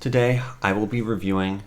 Today, I will be reviewing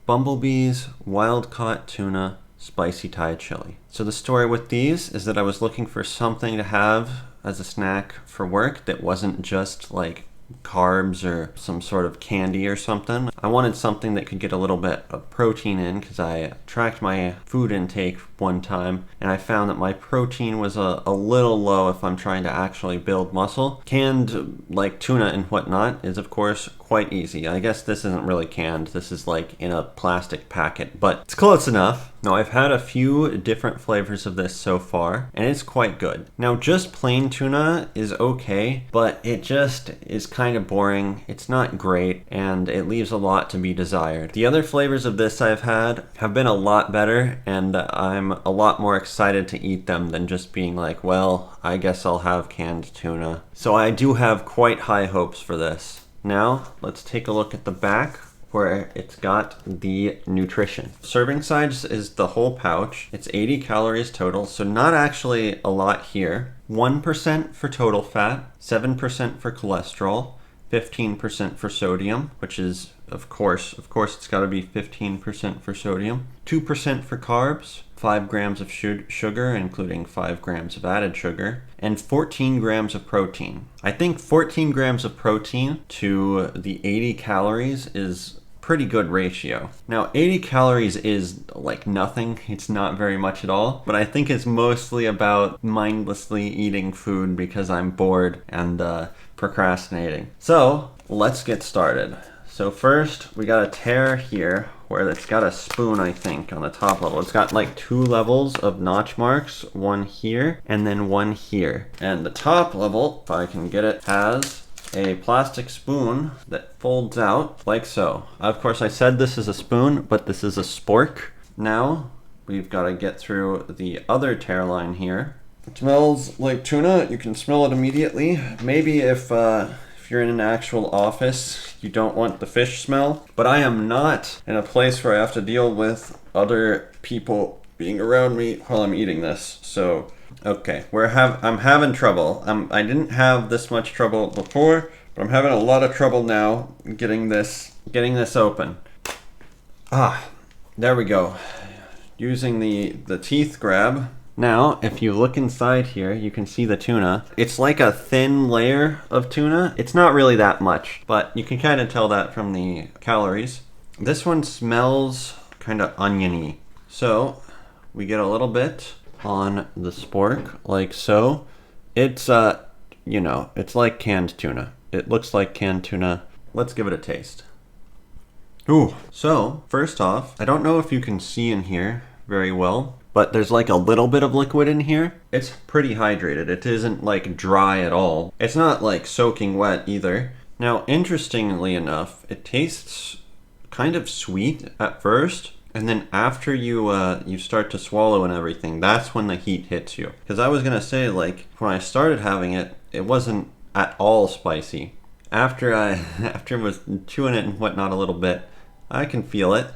Bumblebee's wild-caught tuna spicy Thai chili. So the story with these is that I was looking for something to have as a snack for work that wasn't just like carbs or some sort of candy or something. I wanted something that could get a little bit of protein in because I tracked my food intake one time and I found that my protein was a little low if I'm trying to actually build muscle. Canned like tuna and whatnot is of course quite easy. I guess this isn't really canned. This is like in a plastic packet, but it's close enough. Now I've had a few different flavors of this so far and it's quite good. Now just plain tuna is okay, but it just is kind of boring. It's not great and it leaves a lot to be desired. The other flavors of this I've had have been a lot better and I'm a lot more excited to eat them than just being like, well, I guess I'll have canned tuna. So I do have quite high hopes for this. Now let's take a look at the back where it's got the nutrition. Serving size is the whole pouch. It's 80 calories total, so not actually a lot here. 1% for total fat, 7% for cholesterol, 15% for sodium, which is, of course, it's gotta be 15% for sodium, 2% for carbs, 5 grams of sugar, including 5 grams of added sugar, and 14 grams of protein. I think 14 grams of protein to the 80 calories is pretty good ratio. Now 80 calories is like nothing, it's not very much at all, but I think it's mostly about mindlessly eating food because I'm bored and procrastinating. So let's get started. So first we got a tear here where it's got a spoon, I think, on the top level. It's got like 2 levels of notch marks, one here and then one here. And the top level, if I can get it, has a plastic spoon that folds out like so. Of course, I said this is a spoon, but this is a spork. Now, we've got to get through the other tear line here. It smells like tuna. You can smell it immediately. Maybe if you're in an actual office, you don't want the fish smell. But I am not in a place where I have to deal with other people being around me while I'm eating this. So okay, I'm having trouble. I didn't have this much trouble before, but I'm having a lot of trouble now getting this open. There we go. Using the teeth grab. Now, if you look inside here, you can see the tuna. It's like a thin layer of tuna. It's not really that much, but you can kind of tell that from the calories. This one smells kind of oniony. So, we get a little bit on the spork, like so. It's, it's like canned tuna. It looks like canned tuna. Let's give it a taste. Ooh. So, first off, I don't know if you can see in here very well, but there's like a little bit of liquid in here. It's pretty hydrated. It isn't like dry at all. It's not like soaking wet either. Now, interestingly enough, it tastes kind of sweet at first. And then after you start to swallow and everything, that's when the heat hits you. Because I was gonna say, like, when I started having it, it wasn't at all spicy. After I was chewing it and whatnot a little bit, I can feel it.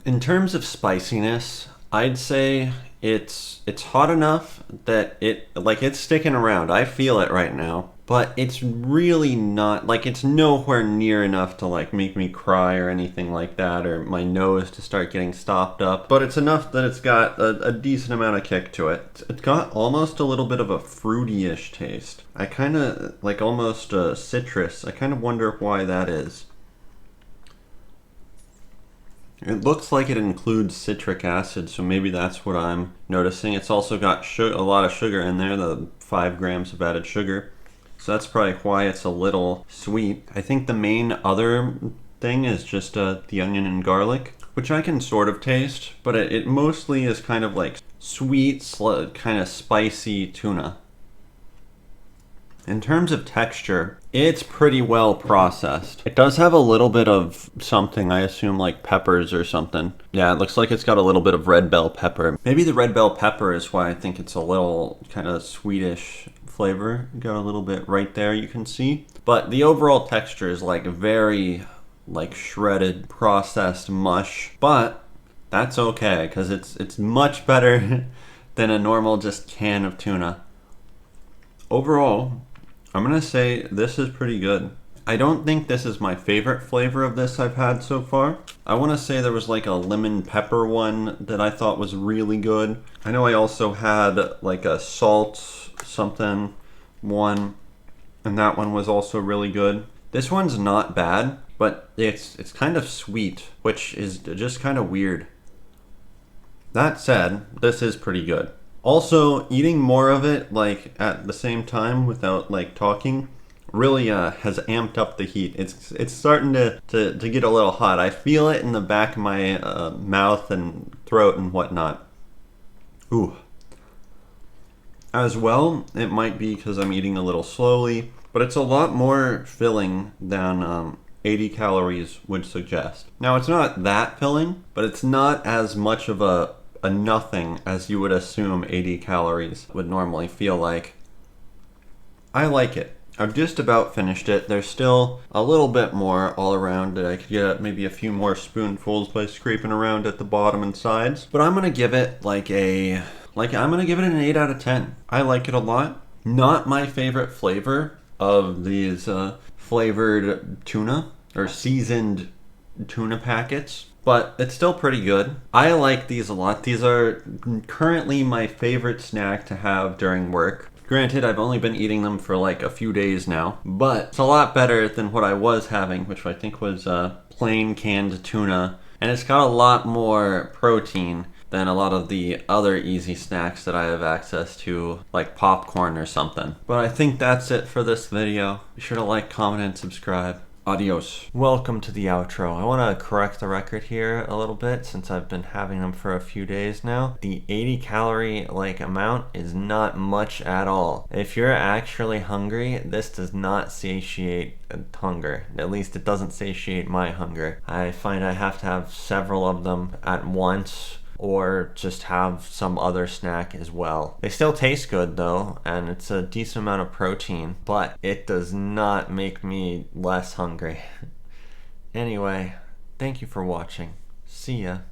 In terms of spiciness, I'd say it's hot enough that it's sticking around. I feel it right now. But it's really not, like, it's nowhere near enough to like make me cry or anything like that, or my nose to start getting stopped up. But it's enough that it's got a decent amount of kick to it. It's got almost a little bit of a fruity-ish taste. I kind of, like almost citrus. I kind of wonder why that is. It looks like it includes citric acid, so maybe that's what I'm noticing. It's also got a lot of sugar in there, the 5 grams of added sugar. So that's probably why it's a little sweet. I think the main other thing is just the onion and garlic, which I can sort of taste, but it mostly is kind of like sweet, kind of spicy tuna. In terms of texture, it's pretty well processed. It does have a little bit of something, I assume like peppers or something. Yeah, it looks like it's got a little bit of red bell pepper. Maybe the red bell pepper is why I think it's a little kind of sweetish flavor. Got a little bit right there, you can see. But the overall texture is like very like shredded processed mush, but that's okay because it's much better than a normal just can of tuna. Overall, I'm gonna say this is pretty good. I don't think this is my favorite flavor of this I've had so far. I want to say there was like a lemon pepper one that I thought was really good. I know I also had like a salt something one, and that one was also really good. This one's not bad, but it's kind of sweet, which is just kind of weird. That said, this is pretty good. Also, eating more of it like at the same time without like talking really has amped up the heat. It's starting to get a little hot. I feel it in the back of my mouth and throat and whatnot. Ooh. As well, it might be because I'm eating a little slowly, but it's a lot more filling than 80 calories would suggest. Now, it's not that filling, but it's not as much of a nothing as you would assume 80 calories would normally feel like. I like it. I've just about finished it. There's still a little bit more all around that I could get maybe a few more spoonfuls by scraping around at the bottom and sides. But I'm gonna give it I'm gonna give it an 8 out of 10. I like it a lot. Not my favorite flavor of these flavored tuna or seasoned tuna packets, but it's still pretty good. I like these a lot. These are currently my favorite snack to have during work. Granted, I've only been eating them for like a few days now, but it's a lot better than what I was having, which I think was plain canned tuna. And it's got a lot more protein than a lot of the other easy snacks that I have access to, like popcorn or something. But I think that's it for this video. Be sure to like, comment, and subscribe. Adios. Welcome to the outro. I want to correct the record here a little bit since I've been having them for a few days now. The 80 calorie amount is not much at all. If you're actually hungry, this does not satiate hunger. At least it doesn't satiate my hunger. I find I have to have several of them at once, or just have some other snack as well. They still taste good though, and it's a decent amount of protein, but it does not make me less hungry. Anyway, thank you for watching. See ya.